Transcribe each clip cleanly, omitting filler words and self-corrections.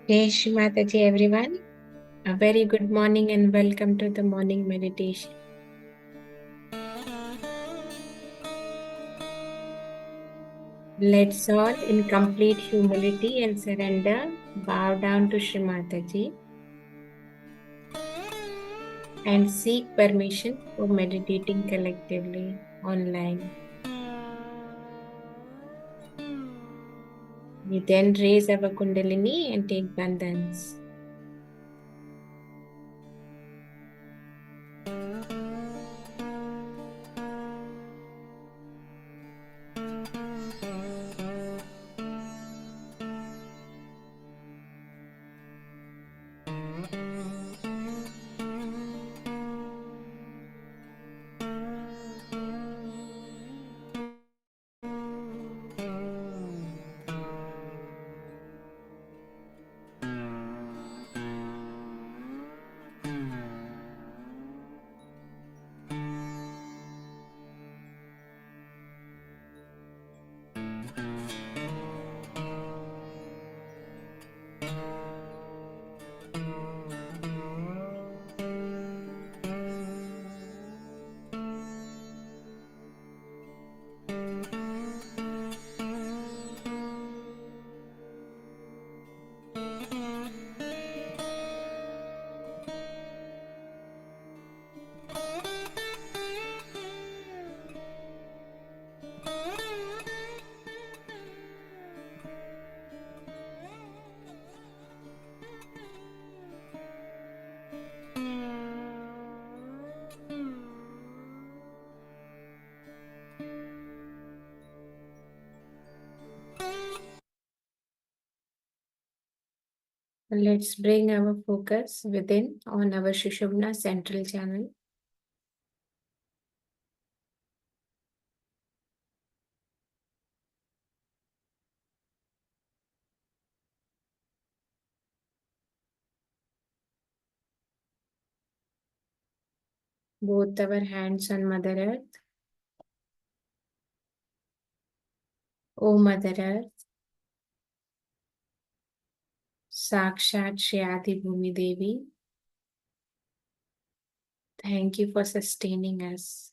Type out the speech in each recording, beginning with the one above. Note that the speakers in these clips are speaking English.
Hey Shri Mataji everyone. A very good morning and welcome to the morning meditation. Let's all in complete humility and surrender bow down to Shri Mataji and seek permission for meditating collectively online. We then raise our Kundalini and take bandhans. Let's bring our focus within on our Shushumna central channel. Both our hands on Mother Earth. O Mother Earth, Sakshat Shri Adi Bhumi Devi, thank you for sustaining us.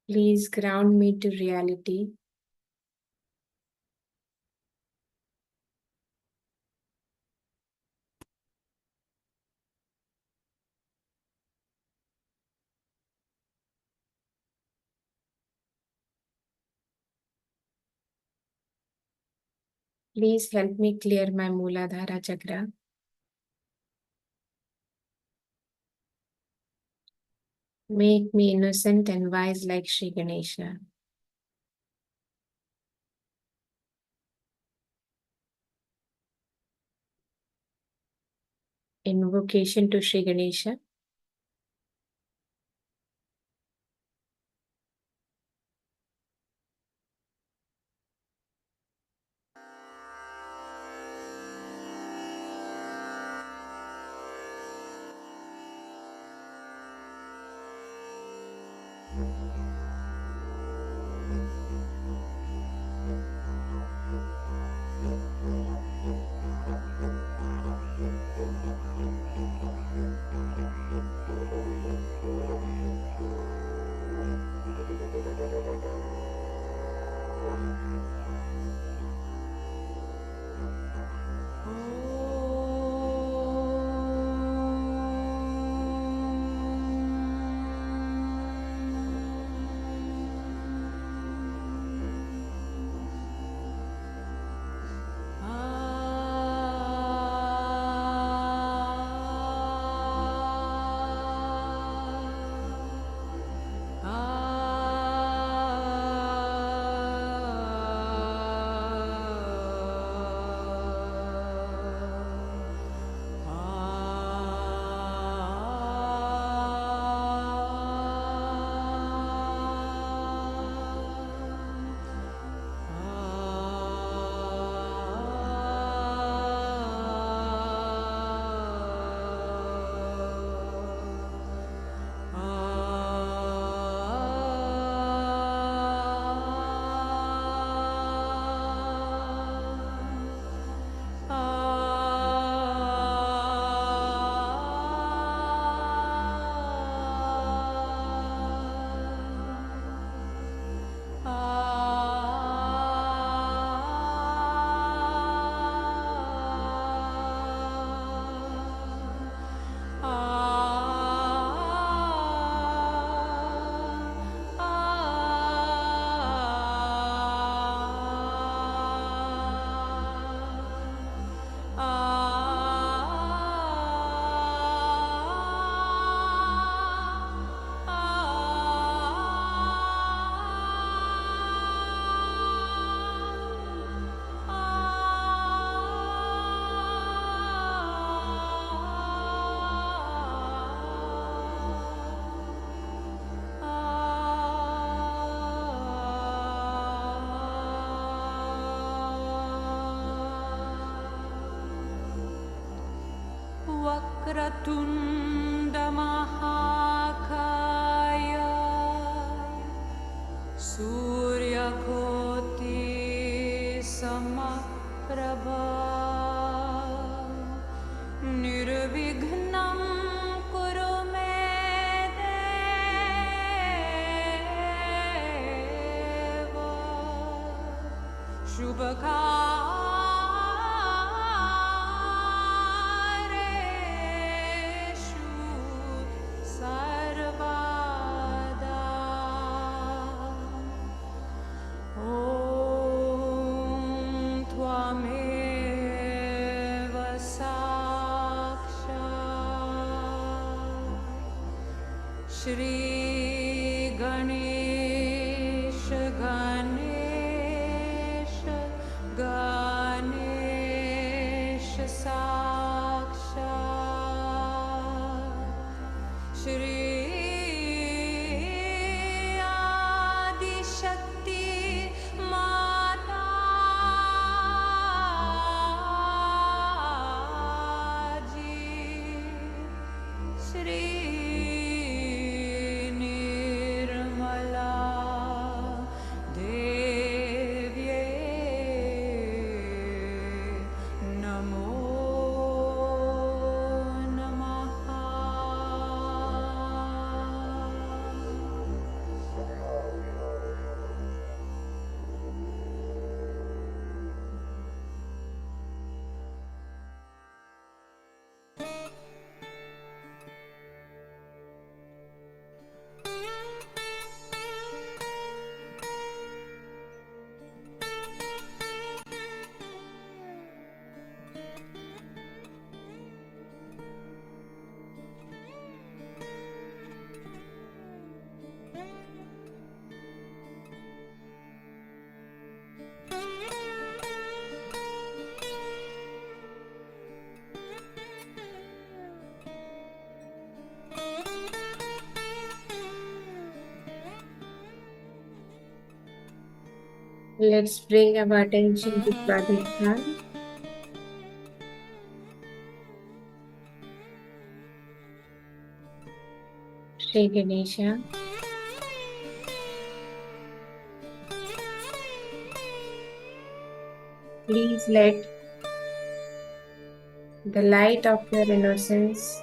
Please ground me to reality. Please help me clear my Mooladhara chakra. Make me innocent and wise like Shri Ganesha. Invocation to Shri Ganesha. वक्रतुण्ड महाकाय सूर्यकोटि समप्रभा निर्विघ्नं कुरु मे देव शुभकार्येषु सर्वदा ॐ त्वमेव साक्षात् श्री गणेश गणेश गणेश साक्षात् श्री आदिशक्ति माताजी श्री निर्मला देव्ये नमो नमः। Let's bring our attention to Swadhisthana. Shri Ganesha. Please let the light of your innocence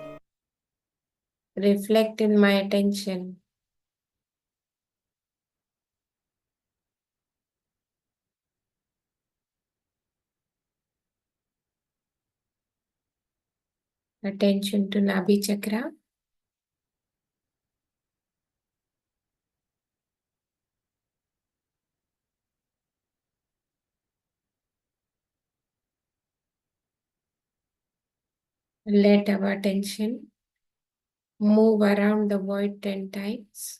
reflect in my attention. Attention to Nabhi Chakra. Let our attention move around the void 10 times.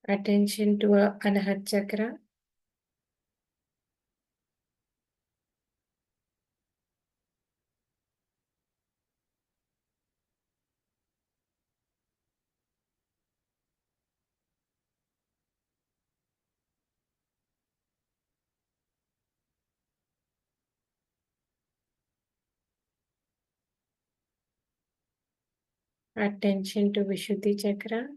Attention to Anahat Chakra. Attention to Vishuddhi Chakra.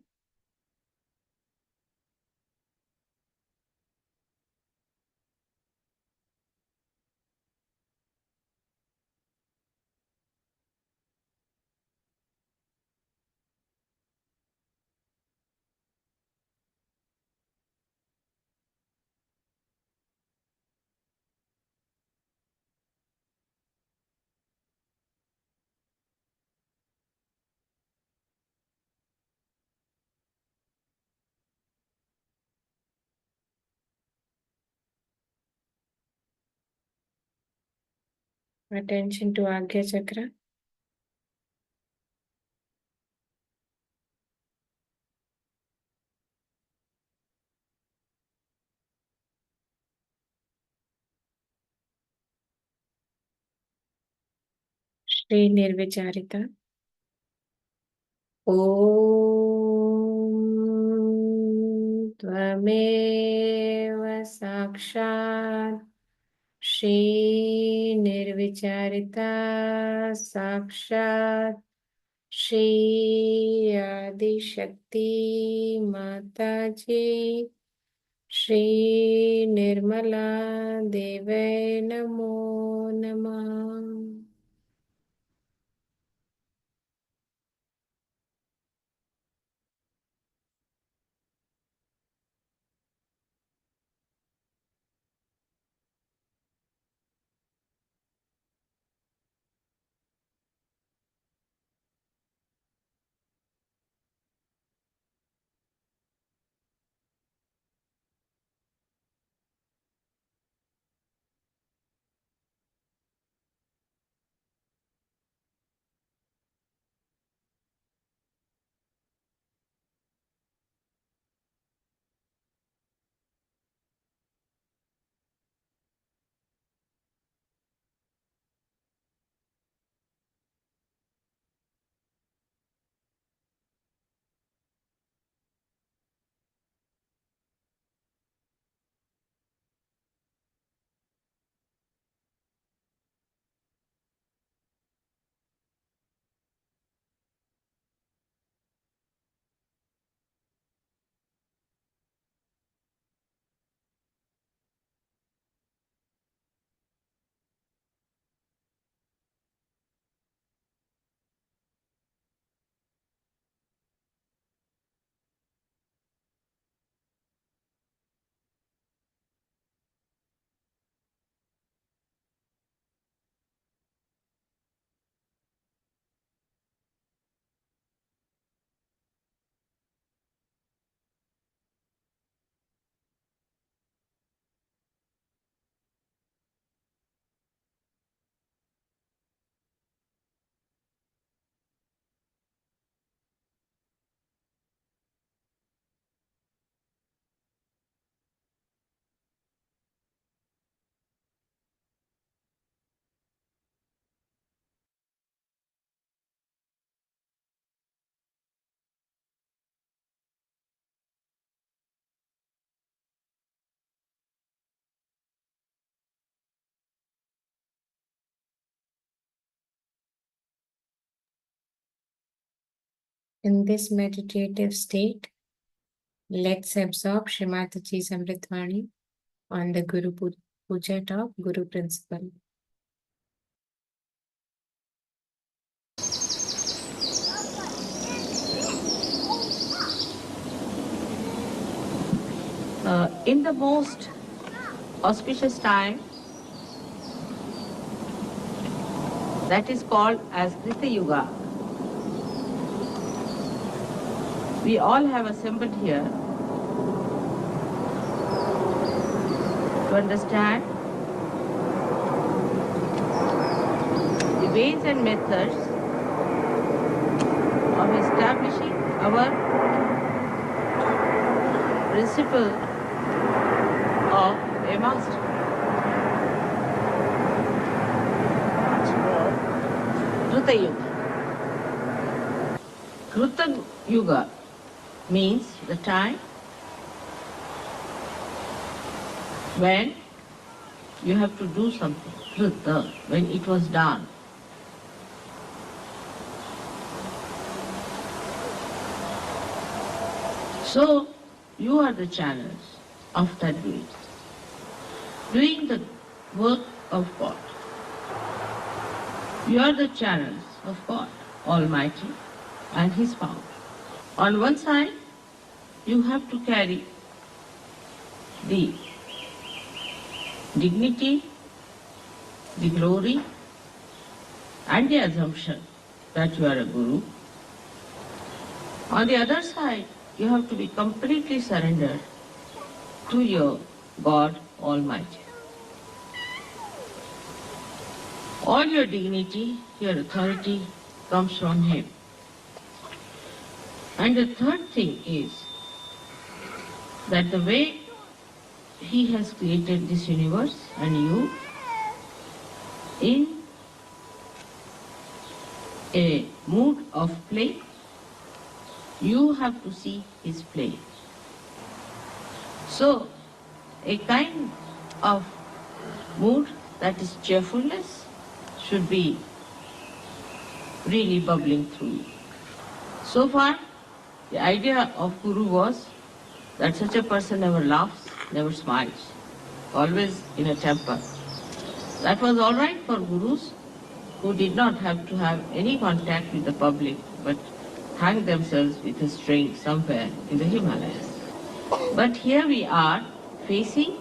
Attention to Agya Chakra. Shri Nirvicharita. Om Tvameva Sakshat Shri Nirvicharita Sakshat Shri Adi Shakti Mataji Shri Nirmala Deve Namo Namah. In this meditative state, let's absorb Shri Mataji's Amritvani on the Puja talk, Guru Principle. In the most auspicious time, that is called as Krita Yuga, we all have assembled here to understand the ways and methods of establishing our principle of a master. Krita Yuga. Krita Yuga means the time when you have to do something. Krita, when it was done. So, you are the channels of that doing the work of God. You are the channels of God Almighty and His power. On one side, you have to carry the dignity, the glory, and the assumption that you are a guru. On the other side, you have to be completely surrendered to your God Almighty. All your dignity, your authority comes from Him. And the third thing is that the way He has created this universe and you, in a mood of play, you have to see his play. So, a kind of mood that is cheerfulness should be really bubbling through you. So far, the idea of Guru was that such a person never laughs, never smiles, always in a temper. That was all right for Gurus who did not have to have any contact with the public but hang themselves with a string somewhere in the Himalayas. But here we are facing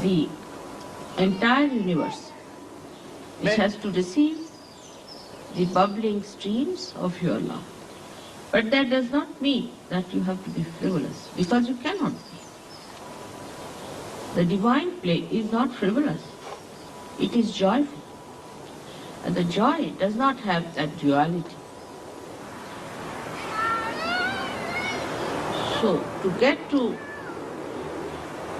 the entire universe, which has to receive the bubbling streams of your love. But that does not mean that you have to be frivolous, because you cannot be. The divine play is not frivolous, it is joyful. And the joy does not have that duality. So, to get to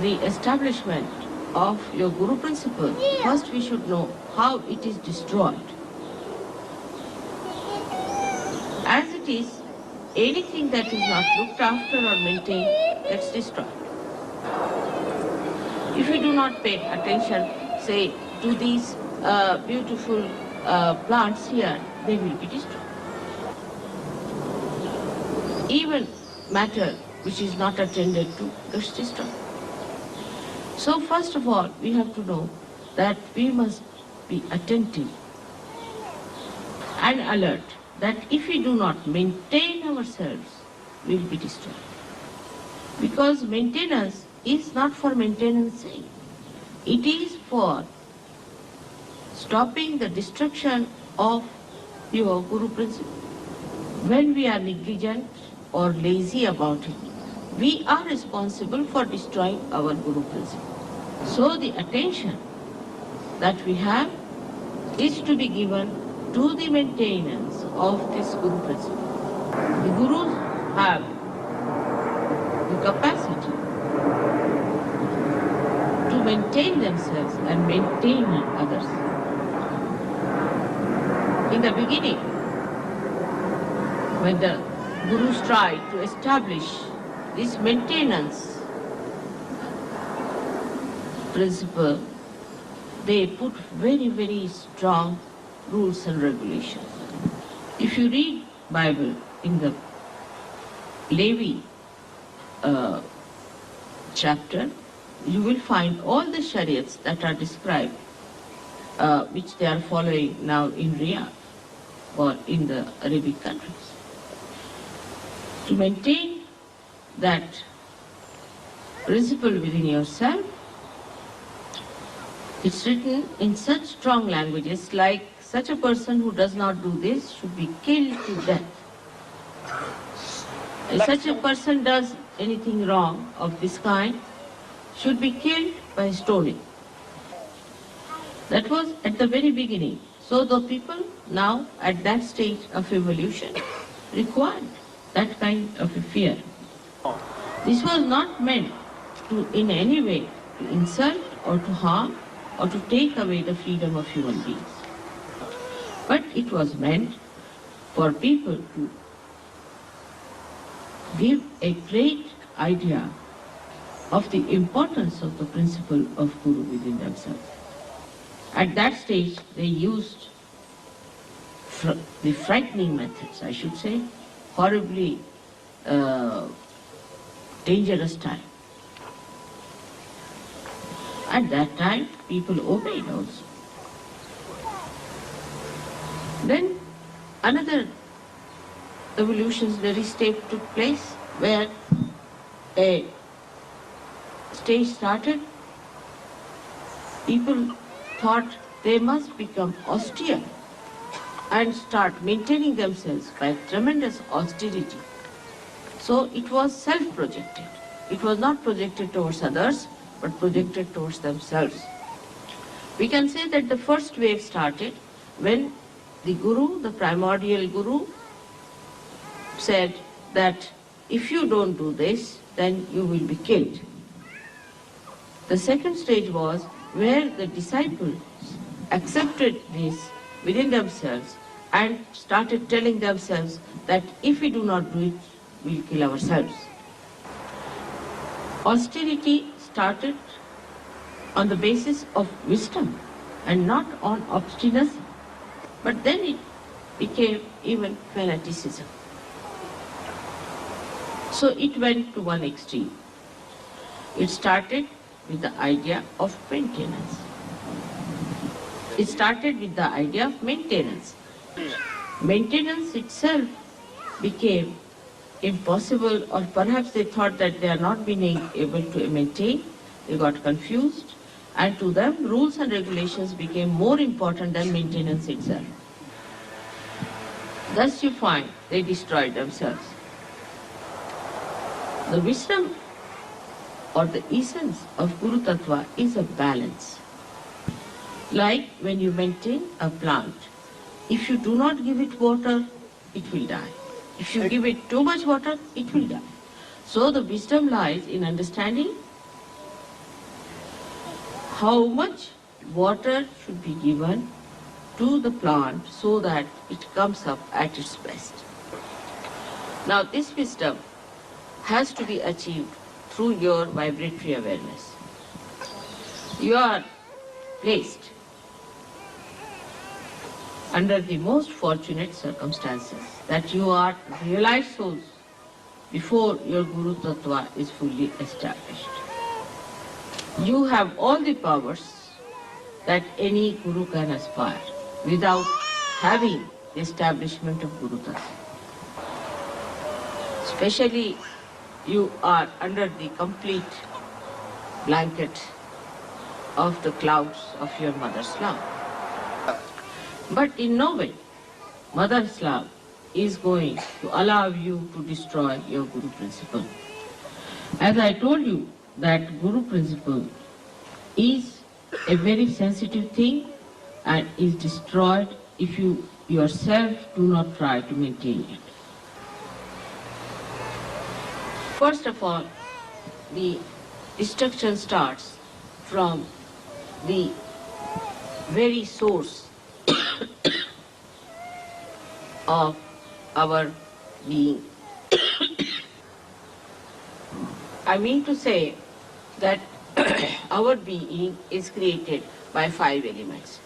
the establishment of your Guru principle, first we should know how it is destroyed. As it is, anything that is not looked after or maintained gets destroyed. If you do not pay attention, say, to these beautiful plants here, they will be destroyed. Even matter which is not attended to gets destroyed. So first of all, we have to know that we must be attentive and alert, that if we do not maintain ourselves, we will be destroyed. Because maintenance is not for maintenance sake. It is for stopping the destruction of your Guru principle. When we are negligent or lazy about it, we are responsible for destroying our Guru principle. So the attention that we have is to be given to the maintenance of this Guru principle. The Gurus have the capacity to maintain themselves and maintain others. In the beginning, when the Gurus tried to establish this maintenance principle, they put very, very strong rules and regulations. If you read Bible in the Levi chapter, you will find all the chariots that are described, which they are following now in Riyadh or in the Arabic countries. To maintain that principle within yourself, it's written in such strong languages, like such a person who does not do this should be killed to death. If such a person does anything wrong of this kind, should be killed by stoning. That was at the very beginning. So the people now at that stage of evolution required that kind of a fear. This was not meant to in any way to insult or to harm or to take away the freedom of human beings. But it was meant for people to give a great idea of the importance of the principle of Guru within themselves. At that stage, they used the frightening methods, I should say, horribly dangerous time. At that time, people obeyed also. Then another evolutionary step took place where a stage started. People thought they must become austere and start maintaining themselves by tremendous austerity. So it was self-projected. It was not projected towards others, but projected towards themselves. We can say that the first wave started when the Guru, the primordial Guru, said that if you don't do this, then you will be killed. The second stage was where the disciples accepted this within themselves and started telling themselves that if we do not do it, we'll kill ourselves. Austerity started on the basis of wisdom and not on obstinacy. But then it became even fanaticism. So it went to one extreme. It started with the idea of maintenance. Maintenance itself became impossible, or perhaps they thought that they are not being able to maintain. They got confused, and to them rules and regulations became more important than maintenance itself. Thus you find they destroyed themselves. The wisdom or the essence of Guru Tattva is a balance. Like when you maintain a plant, if you do not give it water, it will die. If you give it too much water, it will die. So the wisdom lies in understanding how much water should be given to the plant so that it comes up at its best. Now this wisdom has to be achieved through your vibratory awareness. You are placed under the most fortunate circumstances that you are realized souls before your Guru Tattva is fully established. You have all the powers that any Guru can aspire without having the establishment of Guru Tattva. Especially you are under the complete blanket of the clouds of your mother's love. But in no way mother's love is going to allow you to destroy your Guru principle. As I told you that Guru principle is a very sensitive thing and is destroyed if you yourself do not try to maintain it. First of all, the destruction starts from the very source of our being. I mean to say that our being is created by 5 elements.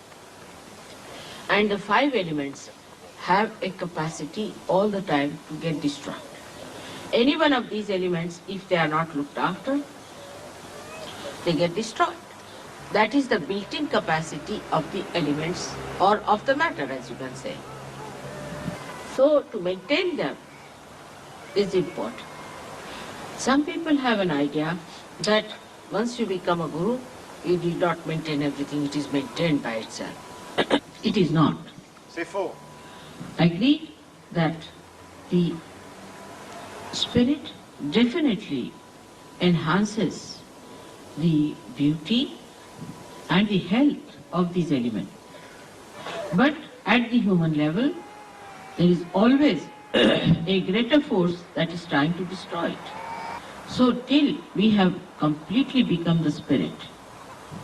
And the 5 elements have a capacity all the time to get destroyed. Any one of these elements, if they are not looked after, they get destroyed. That is the built-in capacity of the elements or of the matter, as you can say. So to maintain them is important. Some people have an idea that once you become a guru, you need not maintain everything, it is maintained by itself. It is not. I agree that the spirit definitely enhances the beauty and the health of these elements. But at the human level, there is always a greater force that is trying to destroy it. So till we have completely become the spirit,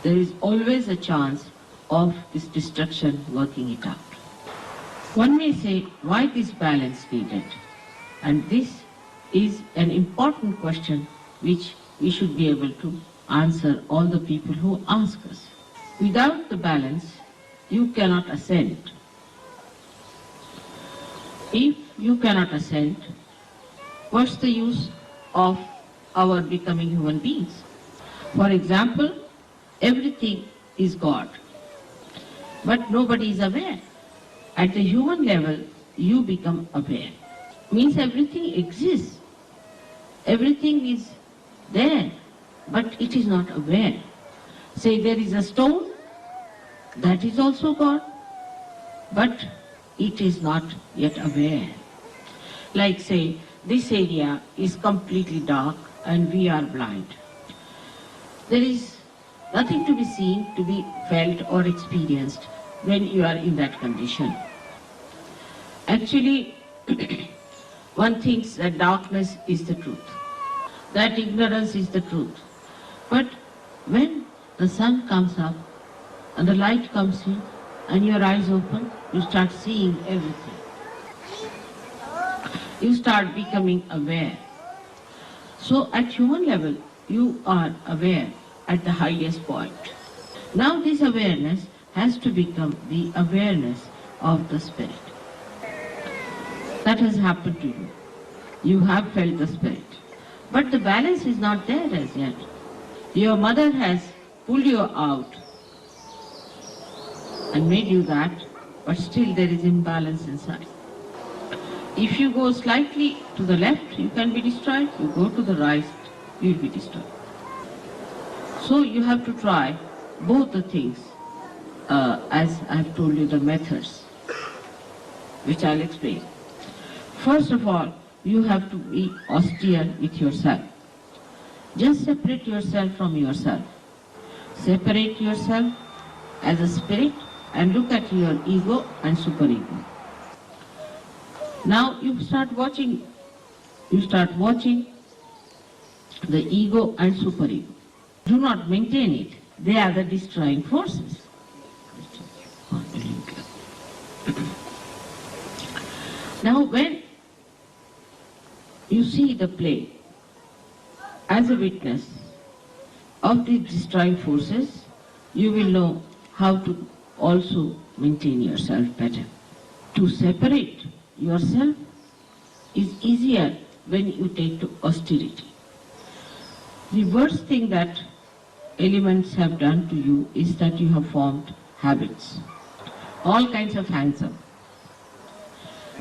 there is always a chance of this destruction working it out. One may say, why this balance needed? And this is an important question which we should be able to answer all the people who ask us. Without the balance, you cannot ascend. If you cannot ascend, what's the use of our becoming human beings? For example, everything is God, but nobody is aware. At the human level, you become aware. Means everything exists. Everything is there, but it is not aware. Say there is a stone, that is also God, but it is not yet aware. Like say, this area is completely dark and we are blind. There is nothing to be seen, to be felt or experienced when you are in that condition. Actually, one thinks that darkness is the truth, that ignorance is the truth. But when the sun comes up, and the light comes in, and your eyes open, you start seeing everything. You start becoming aware. So at human level, you are aware at the highest point. Now this awareness has to become the awareness of the spirit. That has happened to you. You have felt the spirit. But the balance is not there as yet. Your mother has pulled you out and made you that, but still there is imbalance inside. If you go slightly to the left, you can be destroyed. You go to the right, you will be destroyed. So you have to try both the things, as I have told you the methods, which I'll explain. First of all, you have to be austere with yourself. Just separate yourself from yourself. Separate yourself as a spirit and look at your ego and superego. Now you start watching the ego and superego. Do not maintain it. They are the destroying forces. Now when you see the play as a witness of these destroying forces, you will know how to also maintain yourself better. To separate yourself is easier when you take to austerity. The worst thing that elements have done to you is that you have formed habits, all kinds of hangs-up.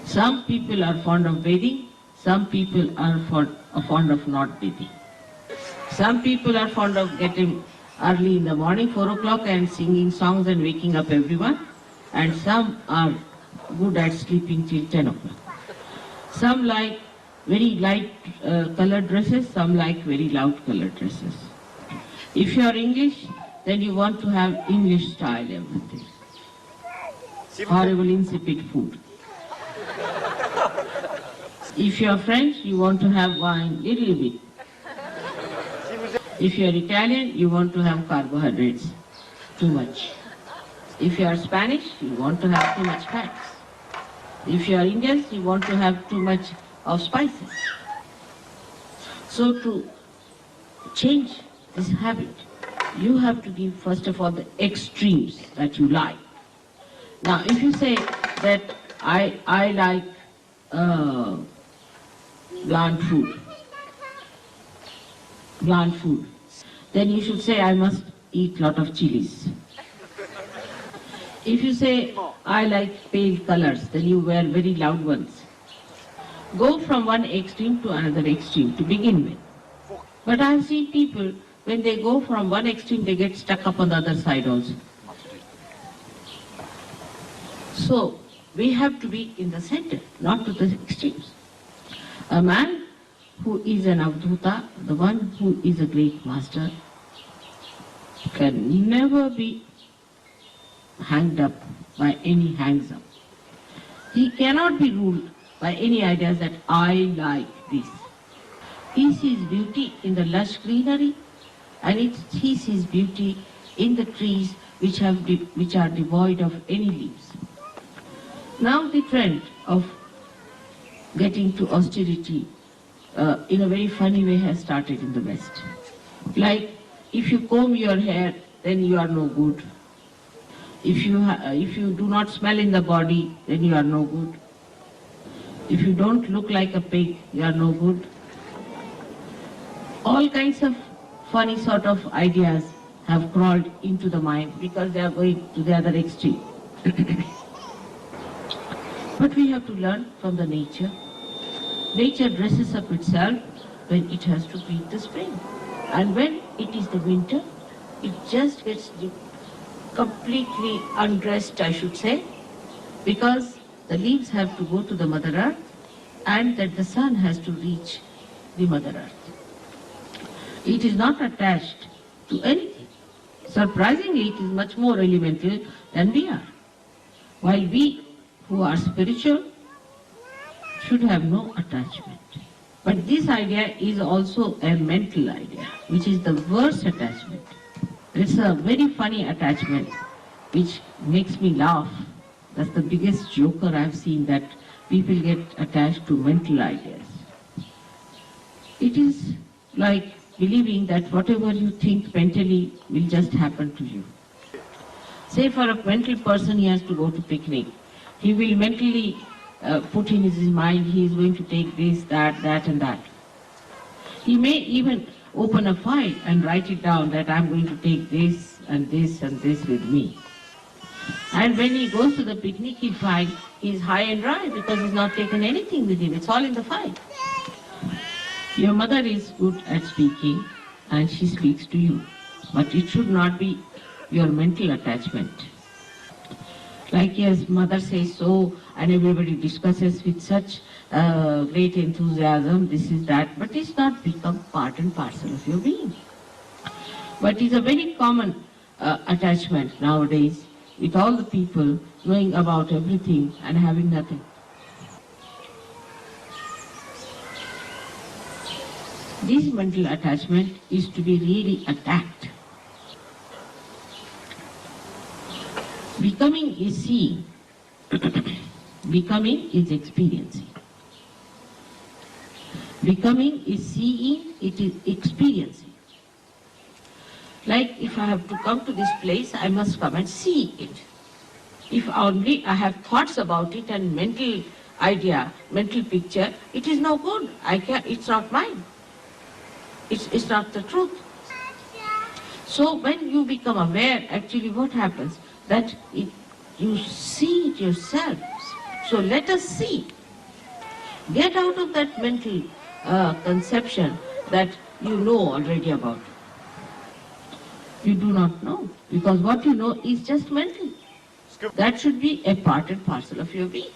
Some people are fond of bathing, some people are fond of not bathing. Some people are fond of getting early in the morning, 4 o'clock, and singing songs and waking up everyone, and some are good at sleeping till 10 o'clock. Some like very light colored dresses, some like very loud colored dresses. If you are English, then you want to have English style everything. Horrible insipid food. If you are French, you want to have wine little bit. If you are Italian, you want to have carbohydrates, too much. If you are Spanish, you want to have too much fats. If you are Indians, you want to have too much of spices. So to change this habit, you have to give first of all the extremes that you like. Now if you say that I like bland food, then you should say I must eat lot of chilies. If you say I like pale colors, then you wear very loud ones. Go from one extreme to another extreme to begin with. But I have seen people, when they go from one extreme, they get stuck up on the other side also. So we have to be in the center, not to the extremes. A man who is an avdhuta, the one who is a great master, can never be hanged up by any hangs up. He cannot be ruled by any ideas that I like this. He sees beauty in the lush greenery, and he sees beauty in the trees which are devoid of any leaves. Now the trend of getting to austerity in a very funny way has started in the West. Like, if you comb your hair, then you are no good. If you do not smell in the body, then you are no good. If you don't look like a pig, you are no good. All kinds of funny sort of ideas have crawled into the mind because they are going to the other extreme. But we have to learn from the nature. Nature dresses up itself when it has to beat the spring. And when it is the winter, it just gets completely undressed, I should say, because the leaves have to go to the Mother Earth and that the sun has to reach the Mother Earth. It is not attached to anything. Surprisingly, it is much more elemental than we are. While we who are spiritual should have no attachment. But this idea is also a mental idea, which is the worst attachment. It's a very funny attachment which makes me laugh. That's the biggest joker I've seen, that people get attached to mental ideas. It is like believing that whatever you think mentally will just happen to you. Say for a mental person, he has to go to picnic. He will mentally put in his mind he is going to take this, that and that. He may even open a file and write it down that I'm going to take this and this and this with me. And when he goes to the picnic, he'll find he's high and dry because he's not taken anything with him. It's all in the file. Your mother is good at speaking and she speaks to you, but it should not be your mental attachment. Like, yes, mother says so, and everybody discusses with such great enthusiasm, this is that, but it's not become part and parcel of your being. But it's a very common attachment nowadays, with all the people knowing about everything and having nothing. This mental attachment is to be really attacked. Becoming is seeing. Becoming is experiencing. Becoming is seeing, it is experiencing. Like, if I have to come to this place, I must come and see it. If only I have thoughts about it and mental idea, mental picture, it is no good. It's not mine. It's not the truth. So when you become aware, actually what happens? That you see it yourself. So let us see. Get out of that mental conception that you know already about it. You do not know, because what you know is just mental. That should be a part and parcel of your being.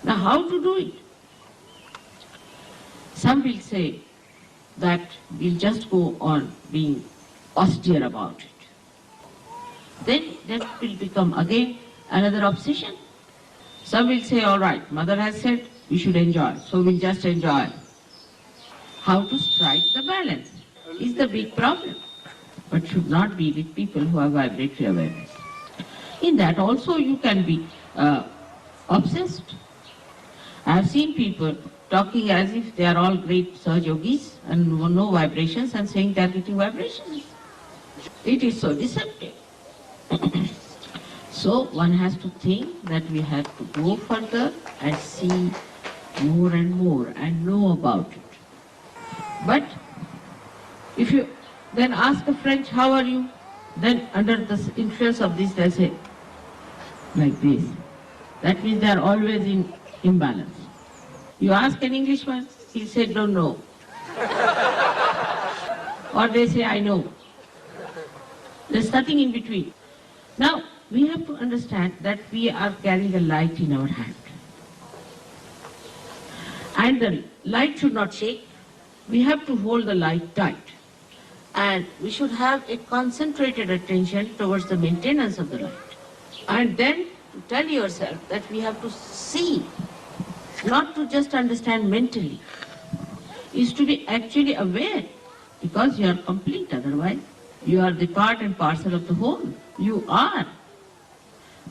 Now how to do it? Some will say that we'll just go on being austere about it. Then that will become again another obsession. Some will say, all right, mother has said we should enjoy, so we'll just enjoy. How to strike the balance is the big problem, but should not be with people who have vibratory awareness. In that also you can be obsessed. I have seen people talking as if they are all great Sahaja Yogis and no vibrations, and saying they are getting vibrations. It is so deceptive. So one has to think that we have to go further and see more and more and know about it. But if you then ask a French, how are you? Then under the influence of this they say, like this. That means they are always in imbalance. You ask an Englishman, he'll say, don't know. Or they say, I know. There's nothing in between. Now, we have to understand that we are carrying a light in our hand. And the light should not shake. We have to hold the light tight. And we should have a concentrated attention towards the maintenance of the light. And then to tell yourself that we have to see, not to just understand mentally, is to be actually aware, because you are complete otherwise. You are the part and parcel of the whole. You are.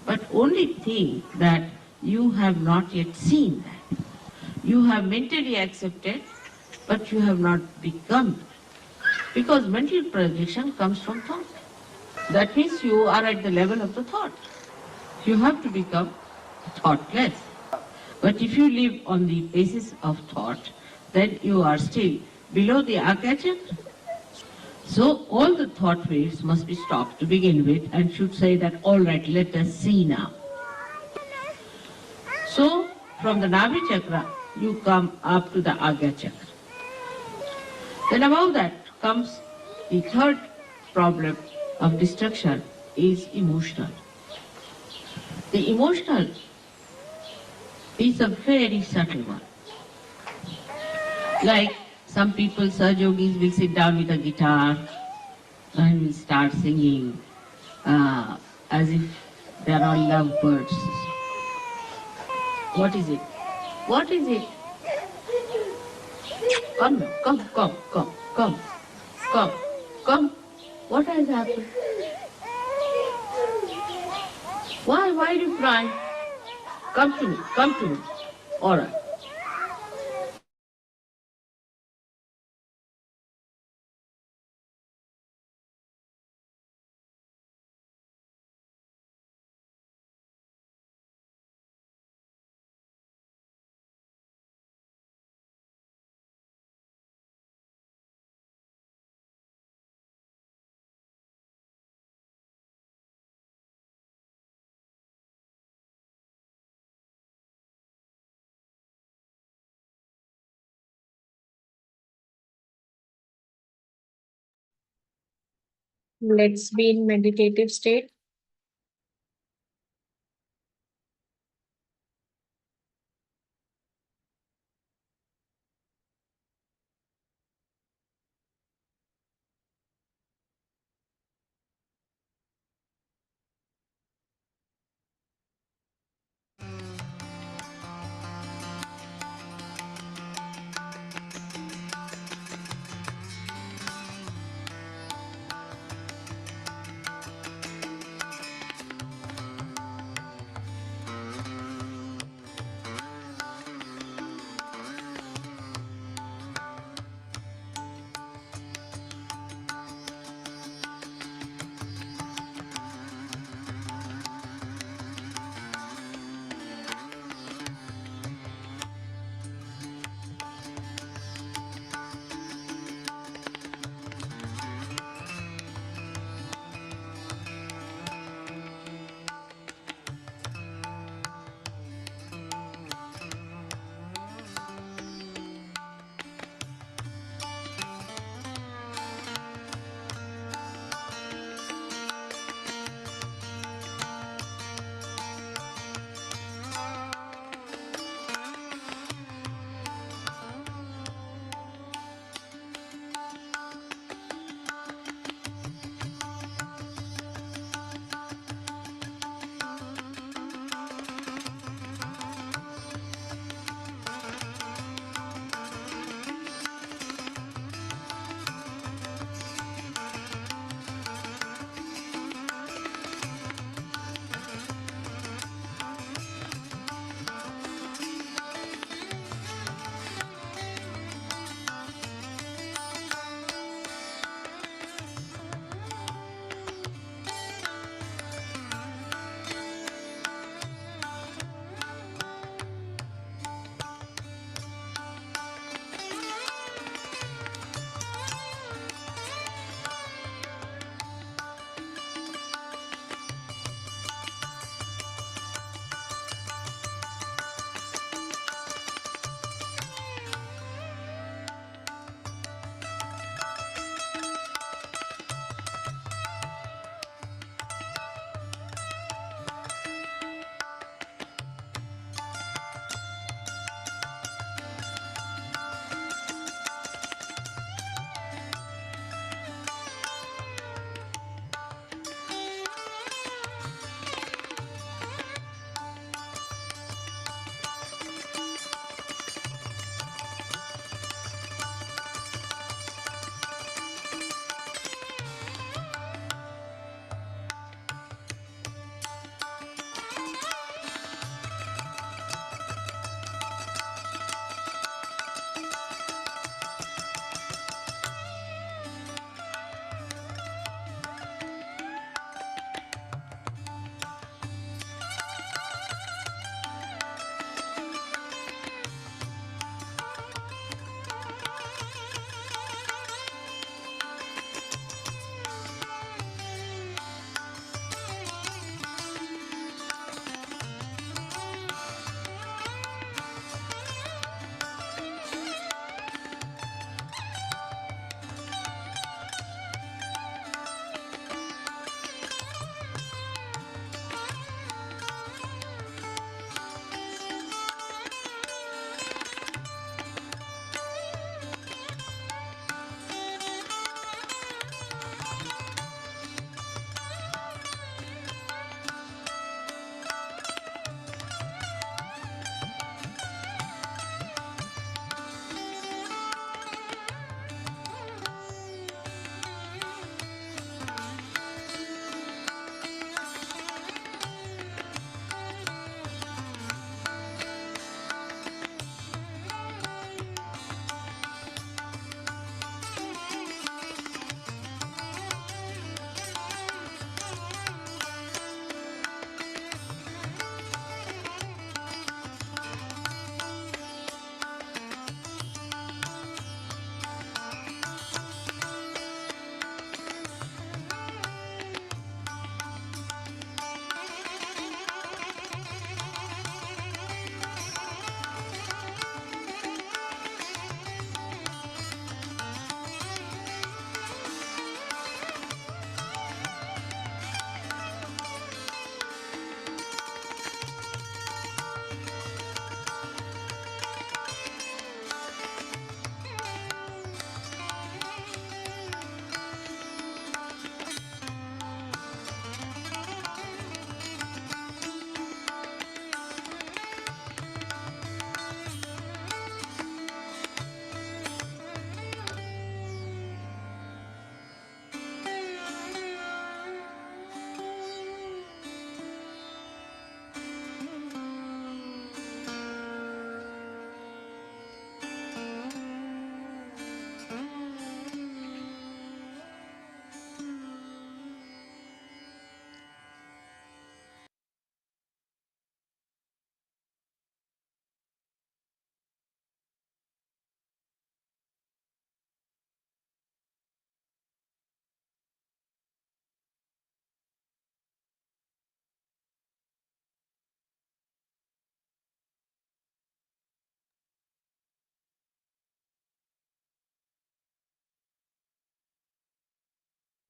But only think that you have not yet seen that. You have mentally accepted, but you have not become. Because mental projection comes from thought. That means you are at the level of the thought. You have to become thoughtless. But if you live on the basis of thought, then you are still below the Akachan. So all the thought waves must be stopped to begin with, and should say that, all right, let us see now. So from the Navi chakra, you come up to the Agya chakra. Then above that comes the third problem of destruction, is emotional. The emotional is a very subtle one. Like some people, Sahaja Yogis, will sit down with a guitar and will start singing as if they are all lovebirds. What is it? What is it? Come now, come. What has happened? Why do you cry? Come to me, come to me. All right. Let's be in meditative state.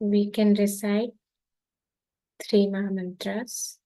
We can recite 3 Mahamantras.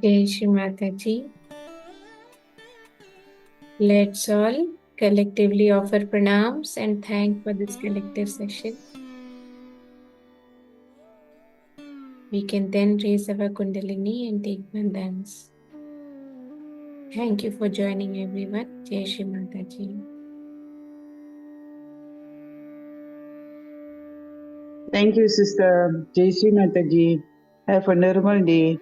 Jai Shri Mataji. Let's all collectively offer pranams and thank for this collective session. We can then raise our Kundalini and take one dance. Thank you for joining everyone. Jai Shri Mataji. Thank you, Sister. Jai Shri Mataji. Have a normal day.